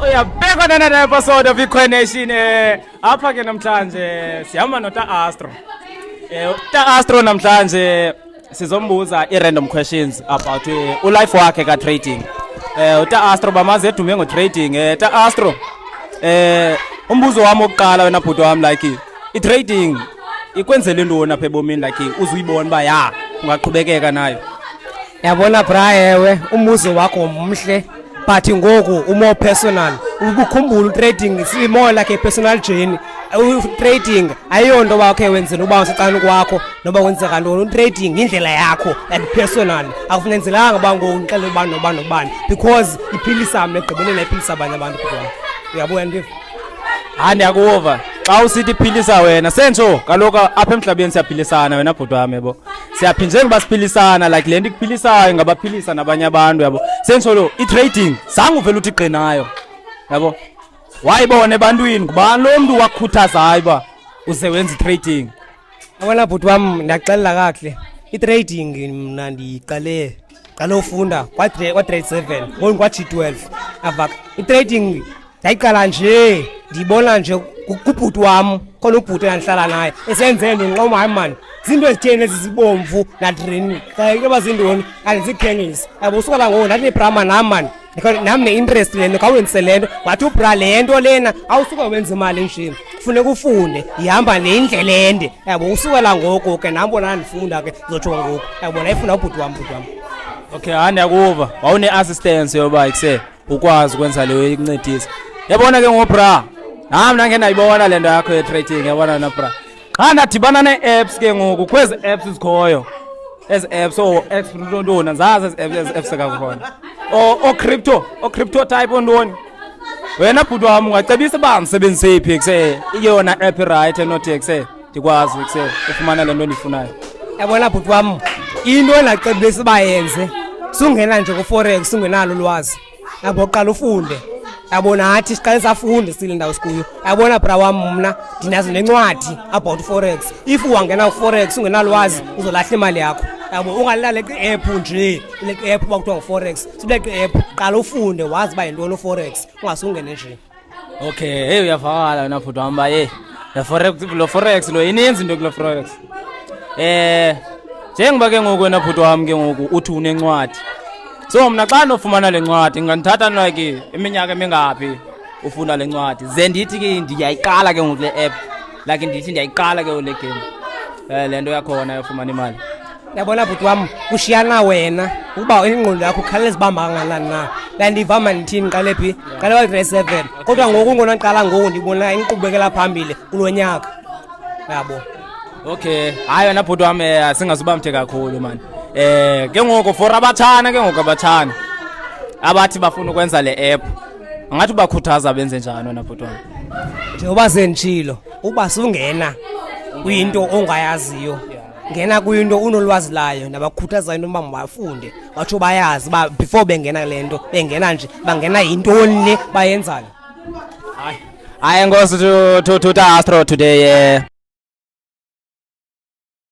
Uyabheka nana episode of iConnection apha ke namhlanje sihamba noTA Astro. uTA Astro namhlanje sizombuza i-random questions about ulife wakhe ka trading. uTA Astro bamaze edume ngo trading. uTA Astro umbuzo wami oqala wena bhuti wami like i-trading ikwenzele ntoni apha ebomini like uzuyibona ba ya ungaqhubekeka nayo. Yabona bra ewe umbuzo wakho mhle but ngoku more personal ukukhumbula trading is more like a personal journey. Trading ayonto bakhe wenzela uba usicana kwakho noba kwenzeka ntoni. Trading indlela yakho and personal akufunenzelanga ba ngongixele ubani nobani nobani because iphilisa mina egqibeleni iphilisa abanye abantu kodwa uyabona ndive ndiyakuva xa usithi iphilisa wena senzo kaloku apha emhlabeni siyaphilisana wena bhuti wami yabo siyaphinje ngoba siphilisana like le nto ikuphilisayo ngabaphilisa nabanye abantu yabo senzo lo i-trading zange uvele uthi qinayo yabo wayibona ebantwini ngubani lo mntu wakukhuthazayo uba uze wenza i-trading. Yabona bhuti wami ndiyakuxelela kakuhle i-trading mna ndiqale ufunda kwa-grade 7 ngoni kwa-G12 avaka i-trading ndayiqala nje ndiyibona nje kubhuti wami khona ubhuti endandihlala naye esenze ndinqoma hayi mani zinto ezitheni ezi zibomvu natraining eba zintoni andizikhengisi yabo usukela ngoku ndathi nebrama nam mani nam ne-interest le nto khawenzise le nto wathi ubra le nto lena awusuka wenza imali nje kufuneka ufunde ihamba le indlela ende yabo usukela ngoku ke nam bona ndifunda ke zotsho ngoku yabona ifuna ubhuti wami. Okay ndiyakuva wawune-assistance yoba ikuse ukwazi ukwenza leyo ikuncedisa yabona ke ngobra nam nange ndayibona le nto yakho ye-trading yabona na bra xa ndadibana nee-apps ke ngoku kwezi apps zikhoyo ezi apps ntoni zazi ezi apps kakukhona o-crypto type ontoni wena bhuti wami ungacebisa uba ndisebenzise yiphi kuse iyona app right enothi kuse ndikwazi kuse ufumana le nto ndiyifunayo. Yabona bhuti wami into endacebisa uba yenze sungena nje ku-forex ungenalo ulwazi yabo qala ufunde yabona nathi siqale safunde sile ndawo sikuyo yabona bra wami mna ndinazo nencwadi about forex if wangena ku-forex ungenalwazi uzolahla imali yakho yabo ungalale kwi-app nje le app uba kuthiwa ngu-forex sibeke i-app qala ufunde wazi uba yintoni u-forex ungasungene nje. Okay uyavakala wena bhuti wami uba lo forex lo ininzi into kule forex njengoba ke ngoku wena bhuti wami ke ngoku uthi unencwadi so mna xa nofumana le ncwadi ngandithatha like iminyaka emingaphi ufunda le ncwadi ze ndithi ke ndiyayiqala ke ngoku le app like ndithi ndiyayiqala ke le game le nto yakhona yofumana imali. Yabona bhuti wami kushiyana wena uba ingqondo yakho ukhaleza ibamba kangakanani na la ndivama ndithini qale phi qale kwa-grade 7 kodwa ngoku ngona ndiqala ngoku ndibona inkqubekela phambili kulo nyaka yabo. Okay hayi wena bhuti wami singazuba mthe kakhulu mani ke ngoku for abatshana ke ngoku abatshana abathi bafuna ukwenza le app angathi ubakhuthaza benze njani wena bhuti wami? Njengoba senditshilo uba sungena kuyinto ongayaziyo ngena kuyinto unolwazi layo nabakhuthaza into uba mabafunde watsho bayazi uba before bengena kule nto bengena nje bangena yintoni le bayenzayo. Hayi ngosi to uTA Astro today